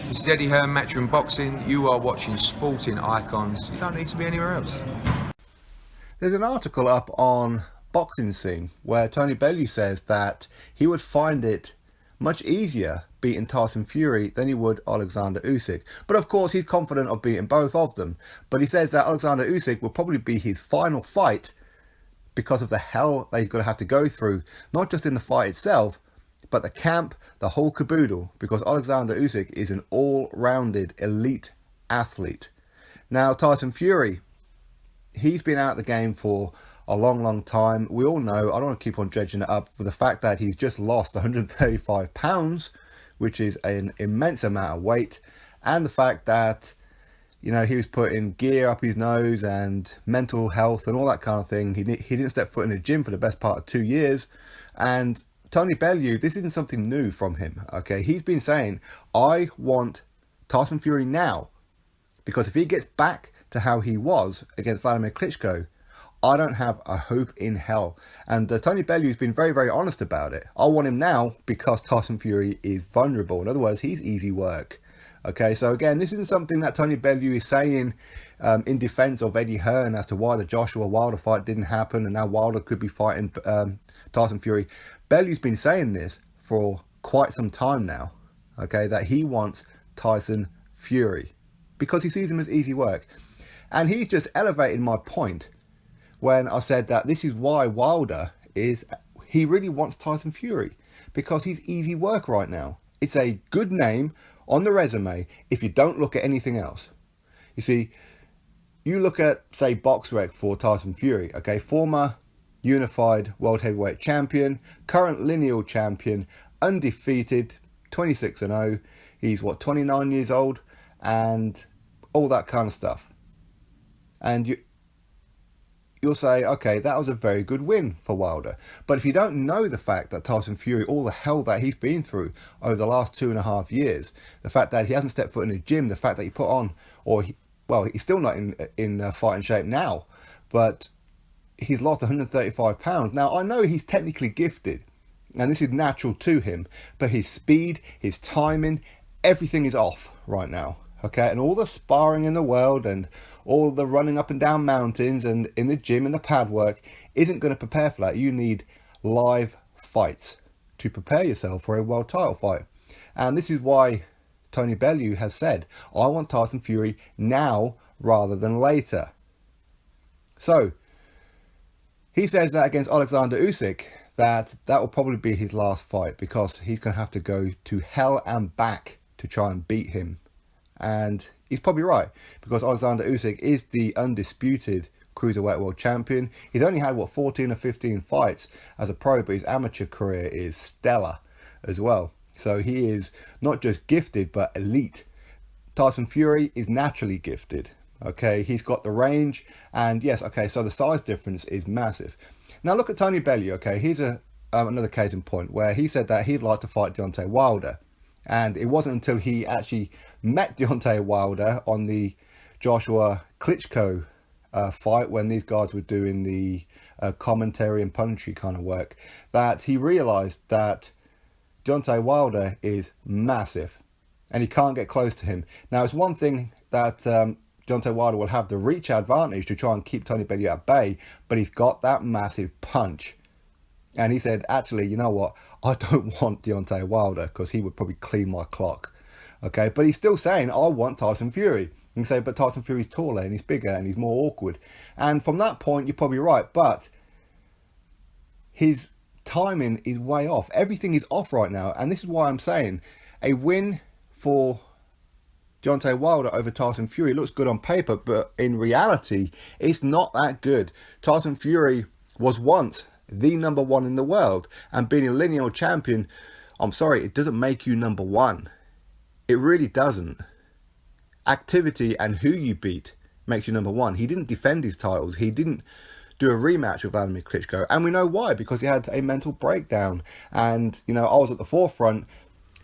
This is Eddie Hearn, Matchroom Boxing. You are watching Sporting Icons. You don't need to be anywhere else. There's an article up on Boxing Scene where Tony Bellew says that he would find it much easier beating Tyson Fury than he would Oleksandr Usyk. But of course, he's confident of beating both of them. But he says that Oleksandr Usyk will probably be his final fight because of the hell that he's going to have to go through, not just in the fight itself, but the camp, the whole caboodle, because Oleksandr Usyk is an all-rounded elite athlete. Now, Tyson Fury, he's been out of the game for a long time. We all know, I don't want to keep on dredging it up, with the fact that he's just lost 135 pounds, which is an immense amount of weight, and the fact that, you know, he was putting gear up his nose and mental health and all that kind of thing. He didn't step foot in the gym for the best part of 2 years. And Tony Bellew, this isn't something new from him, okay? He's been saying, I want Tyson Fury now, because if he gets back to how he was against Vladimir Klitschko, I don't have a hope in hell. And Tony Bellew has been very honest about it. I want him now because Tyson Fury is vulnerable. In other words, he's easy work. Okay, so again, this isn't something that Tony Bellew is saying in defense of Eddie Hearn as to why the Joshua Wilder fight didn't happen and now Wilder could be fighting Tyson Fury. Bellew's been saying this for quite some time now, okay, that he wants Tyson Fury because he sees him as easy work. And he's just elevated my point when I said that this is why Wilder he really wants Tyson Fury, because he's easy work right now. It's a good name on the resume if you don't look at anything else. You see, you look at, say, BoxRec for Tyson Fury, okay, former unified world heavyweight champion, current lineal champion, undefeated, 26-0. He's, 29 years old, and all that kind of stuff. And you'll say, okay, that was a very good win for Wilder. But if you don't know the fact that Tyson Fury, all the hell that he's been through over the last 2.5 years, the fact that he hasn't stepped foot in the gym, the fact that he put on, he's still not in fighting shape now, but he's lost 135 pounds. Now, I know he's technically gifted, and this is natural to him, but his speed, his timing, everything is off right now, okay? And all the sparring in the world and all the running up and down mountains and in the gym and the pad work isn't going to prepare for that. You need live fights to prepare yourself for a world title fight. And this is why Tony Bellew has said, I want Tyson Fury now rather than later. So, he says that against Oleksandr Usyk, that will probably be his last fight because he's going to have to go to hell and back to try and beat him. And he's probably right, because Oleksandr Usyk is the undisputed cruiserweight world champion. He's only had, 14 or 15 fights as a pro, but his amateur career is stellar as well. So he is not just gifted, but elite. Tyson Fury is naturally gifted. Okay, he's got the range, and yes, okay, so the size difference is massive. Now look at Tony Bellew, okay, here's another case in point where he said that he'd like to fight Deontay Wilder, and it wasn't until he actually met Deontay Wilder on the Joshua Klitschko fight, when these guys were doing the commentary and punditry kind of work, that he realised that Deontay Wilder is massive, and he can't get close to him. Now, it's one thing that Deontay Wilder will have the reach advantage to try and keep Tony Bellew at bay, but he's got that massive punch. And he said, actually, you know what? I don't want Deontay Wilder because he would probably clean my clock. Okay, but he's still saying, I want Tyson Fury. You can say, but Tyson Fury's taller and he's bigger and he's more awkward. And from that point, you're probably right. But his timing is way off. Everything is off right now. And this is why I'm saying a win for Deontay Wilder over Tyson Fury looks good on paper, but in reality, it's not that good. Tyson Fury was once the number one in the world, and being a lineal champion, I'm sorry, it doesn't make you number one. It really doesn't. Activity and who you beat makes you number one. He didn't defend his titles. He didn't do a rematch with Vladimir Klitschko, and we know why, because he had a mental breakdown. And, you know, I was at the forefront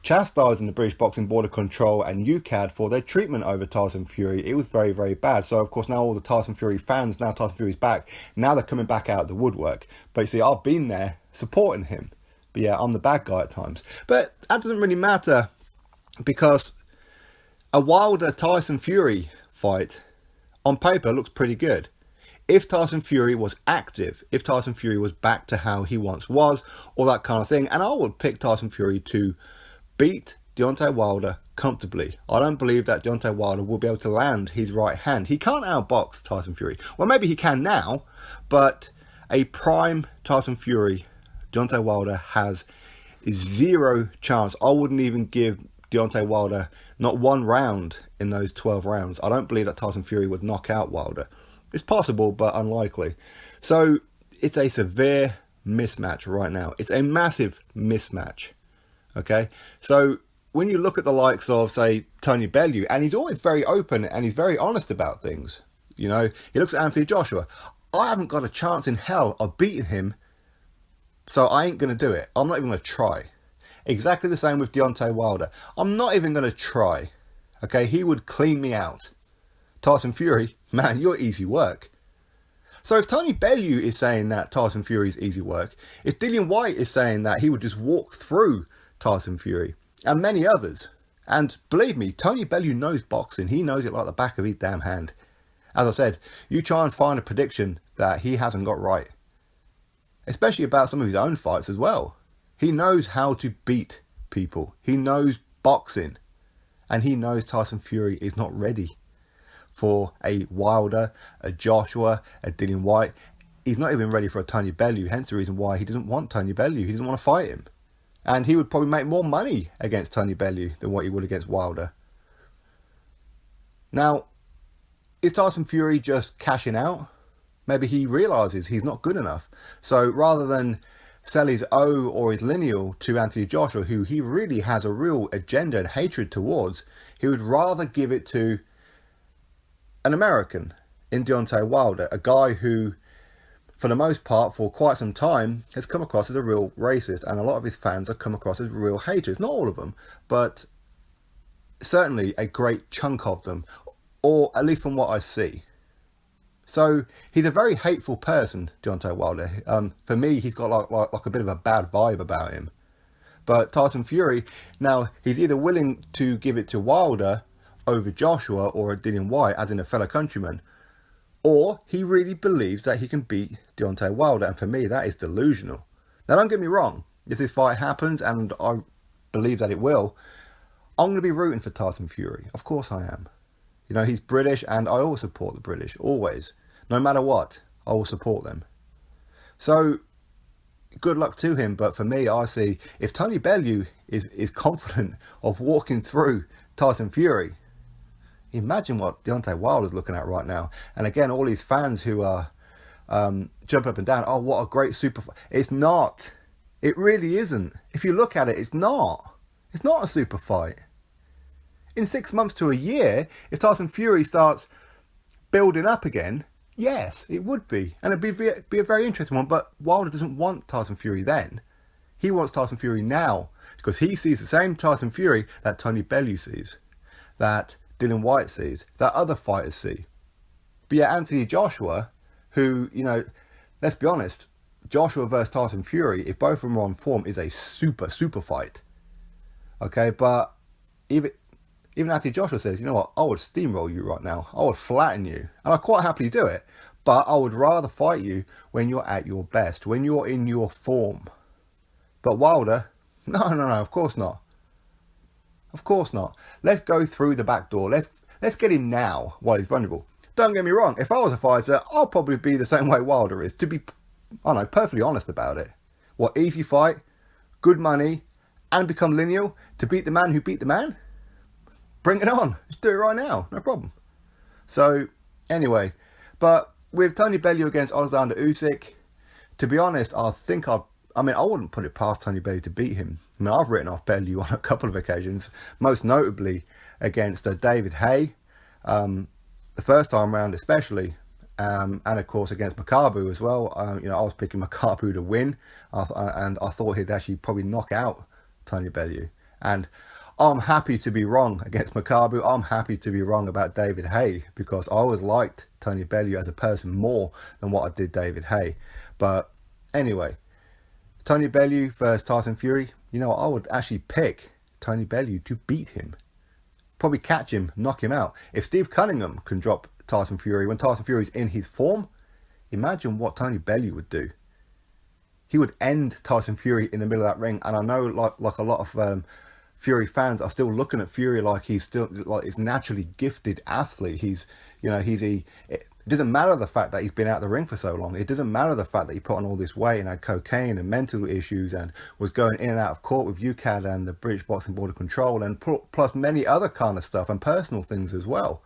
chastising the British Boxing Board of Control and UKAD for their treatment over Tyson Fury. It was very bad. So, of course, now all the Tyson Fury fans, now Tyson Fury's back, now they're coming back out of the woodwork. But you see, I've been there supporting him. But yeah, I'm the bad guy at times. But that doesn't really matter, because A Wilder Tyson Fury fight on paper looks pretty good. If Tyson Fury was active, if Tyson Fury was back to how he once was, all that kind of thing, and I would pick Tyson Fury to beat Deontay Wilder comfortably. I don't believe that Deontay Wilder will be able to land his right hand. He can't outbox Tyson Fury. Well, maybe he can now, but a prime Tyson Fury, Deontay Wilder has zero chance. I wouldn't even give Deontay Wilder not one round in those 12 rounds. I don't believe that Tyson Fury would knock out Wilder. It's possible, but unlikely. So it's a severe mismatch right now. It's a massive mismatch. Okay? So when you look at the likes of, say, Tony Bellew, and he's always very open and he's very honest about things. You know, he looks at Anthony Joshua. I haven't got a chance in hell of beating him, so I ain't going to do it. I'm not even going to try. Exactly the same with Deontay Wilder. I'm not even going to try. Okay? He would clean me out. Tyson Fury, man, you're easy work. So if Tony Bellew is saying that Tyson Fury is easy work, if Dillian Whyte is saying that he would just walk through Tyson Fury, and many others, and believe me, Tony Bellew knows boxing. He knows it like the back of his damn hand. As I said, you try and find a prediction that he hasn't got right, especially about some of his own fights as well. He knows how to beat people. He knows boxing, and he knows Tyson Fury is not ready for a Wilder, a Joshua, a Dillian Whyte. He's not even ready for a Tony Bellew, hence the reason why he doesn't want Tony Bellew. He doesn't want to fight him. And he would probably make more money against Tony Bellew than what he would against Wilder. Now, is Tyson Fury just cashing out? Maybe he realises he's not good enough. So rather than sell his O or his lineal to Anthony Joshua, who he really has a real agenda and hatred towards, he would rather give it to an American in Deontay Wilder, a guy who, for the most part, for quite some time, has come across as a real racist, and a lot of his fans have come across as real haters. Not all of them, but certainly a great chunk of them, or at least from what I see. So he's a very hateful person, Deontay Wilder. For me, he's got like a bit of a bad vibe about him. But Tyson Fury, now he's either willing to give it to Wilder over Joshua or a Dillian Whyte, as in a fellow countryman, or he really believes that he can beat Deontay Wilder, and for me that is delusional. Now don't get me wrong, if this fight happens, and I believe that it will, I'm going to be rooting for Tyson Fury. Of course I am. You know, he's British, and I always support the British, always. No matter what, I will support them. So good luck to him, but for me, I see, if Tony Bellew is confident of walking through Tyson Fury, imagine what Deontay Wilder's looking at right now. And again, all these fans who are jumping up and down, oh, what a great super fight. It's not. It really isn't. If you look at it, it's not. It's not a super fight. In 6 months to a year, if Tyson Fury starts building up again, yes, it would be. And it'd be a very interesting one. But Wilder doesn't want Tyson Fury then. He wants Tyson Fury now, because he sees the same Tyson Fury that Tony Bellew sees, that Dillian Whyte sees, that other fighters see. But yeah, Anthony Joshua, who, you know, let's be honest, Joshua versus Tyson Fury, if both of them are on form, is a super fight. Okay, but even Anthony Joshua says, you know what, I would steamroll you right now. I would flatten you. And I'd quite happily do it. But I would rather fight you when you're at your best, when you're in your form. But Wilder, no, of course not. Of course not. Let's go through the back door. Let's get him now while he's vulnerable. Don't get me wrong. If I was a fighter, I'll probably be the same way Wilder is. To be, I don't know, perfectly honest about it. What, easy fight, good money, and become lineal to beat the man who beat the man? Bring it on. Let's do it right now. No problem. So, anyway. But with Tony Bellew against Oleksandr Usyk, to be honest, I wouldn't put it past Tony Bellew to beat him. I mean, I've written off Bellew on a couple of occasions, most notably against David Haye, the first time round especially, and of course against Makabu as well. I was picking Makabu to win, and I thought he'd actually probably knock out Tony Bellew. And I'm happy to be wrong against Makabu. I'm happy to be wrong about David Haye, because I always liked Tony Bellew as a person more than what I did David Haye. But anyway, Tony Bellew versus Tyson Fury, you know, I would actually pick Tony Bellew to beat him. Probably catch him, knock him out. If Steve Cunningham can drop Tyson Fury when Tyson Fury's in his form, imagine what Tony Bellew would do. He would end Tyson Fury in the middle of that ring. And I know like a lot of Fury fans are still looking at Fury like he's still like his naturally gifted athlete. It doesn't matter the fact that he's been out of the ring for so long. It doesn't matter the fact that he put on all this weight and had cocaine and mental issues and was going in and out of court with UCAD and the British Boxing Board of Control and plus many other kind of stuff and personal things as well.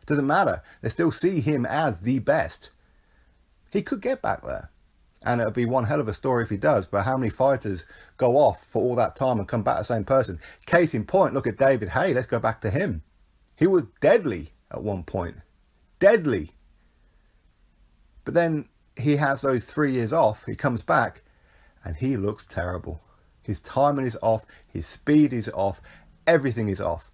It doesn't matter. They still see him as the best. He could get back there. And it would be one hell of a story if he does. But how many fighters go off for all that time and come back the same person? Case in point, look at David Haye. Let's go back to him. He was deadly at one point. Deadly. But then he has those 3 years off. He comes back and he looks terrible. His timing is off. His speed is off. Everything is off.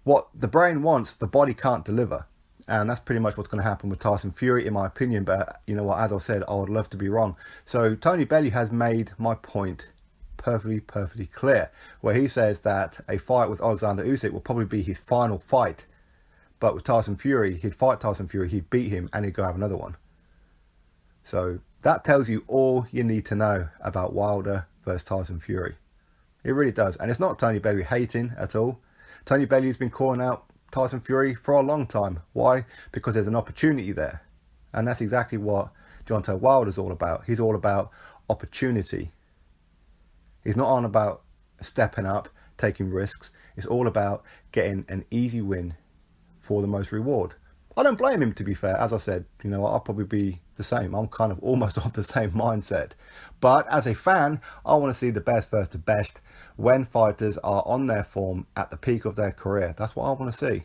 What the brain wants, the body can't deliver. And that's pretty much what's going to happen with Tyson Fury, in my opinion. But you know what, as I said, I would love to be wrong. So Tony Bellew has made my point perfectly clear, where he says that a fight with Oleksandr Usyk will probably be his final fight. But with Tyson Fury, he'd fight Tyson Fury, he'd beat him, and he'd go have another one. So that tells you all you need to know about Wilder versus Tyson Fury. It really does. And it's not Tony Bellew hating at all. Tony Bellew's been calling out Tyson Fury for a long time. Why? Because there's an opportunity there. And that's exactly what Deontay Wilder's all about. He's all about opportunity. He's not on about stepping up, taking risks. It's all about getting an easy win for the most reward. I don't blame him, to be fair. As I said, you know, I'll probably be the same. I'm kind of almost of the same mindset. But as a fan, I want to see the best versus the best when fighters are on their form at the peak of their career. That's what I want to see.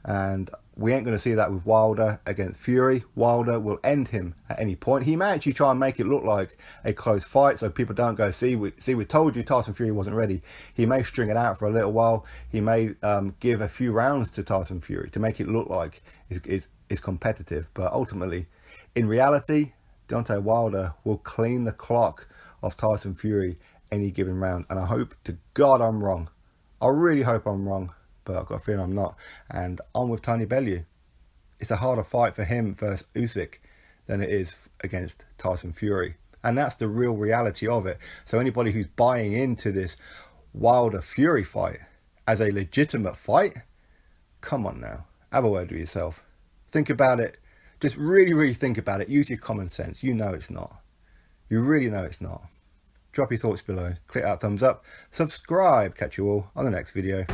And we ain't going to see that with Wilder against Fury. Wilder will end him at any point. He may actually try and make it look like a close fight so people don't go, see, we told you Tyson Fury wasn't ready. He may string it out for a little while. He may give a few rounds to Tyson Fury to make it look like it's competitive. But ultimately, in reality, Deontay Wilder will clean the clock of Tyson Fury any given round. And I hope to God I'm wrong. I really hope I'm wrong. But I've got a feeling I'm not. And I'm with Tony Bellew. It's a harder fight for him versus Usyk than it is against Tyson Fury. And that's the real reality of it. So anybody who's buying into this Wilder-Fury fight as a legitimate fight, come on now. Have a word with yourself. Think about it. Just really think about it. Use your common sense. You know it's not. You really know it's not. Drop your thoughts below. Click that thumbs up. Subscribe. Catch you all on the next video.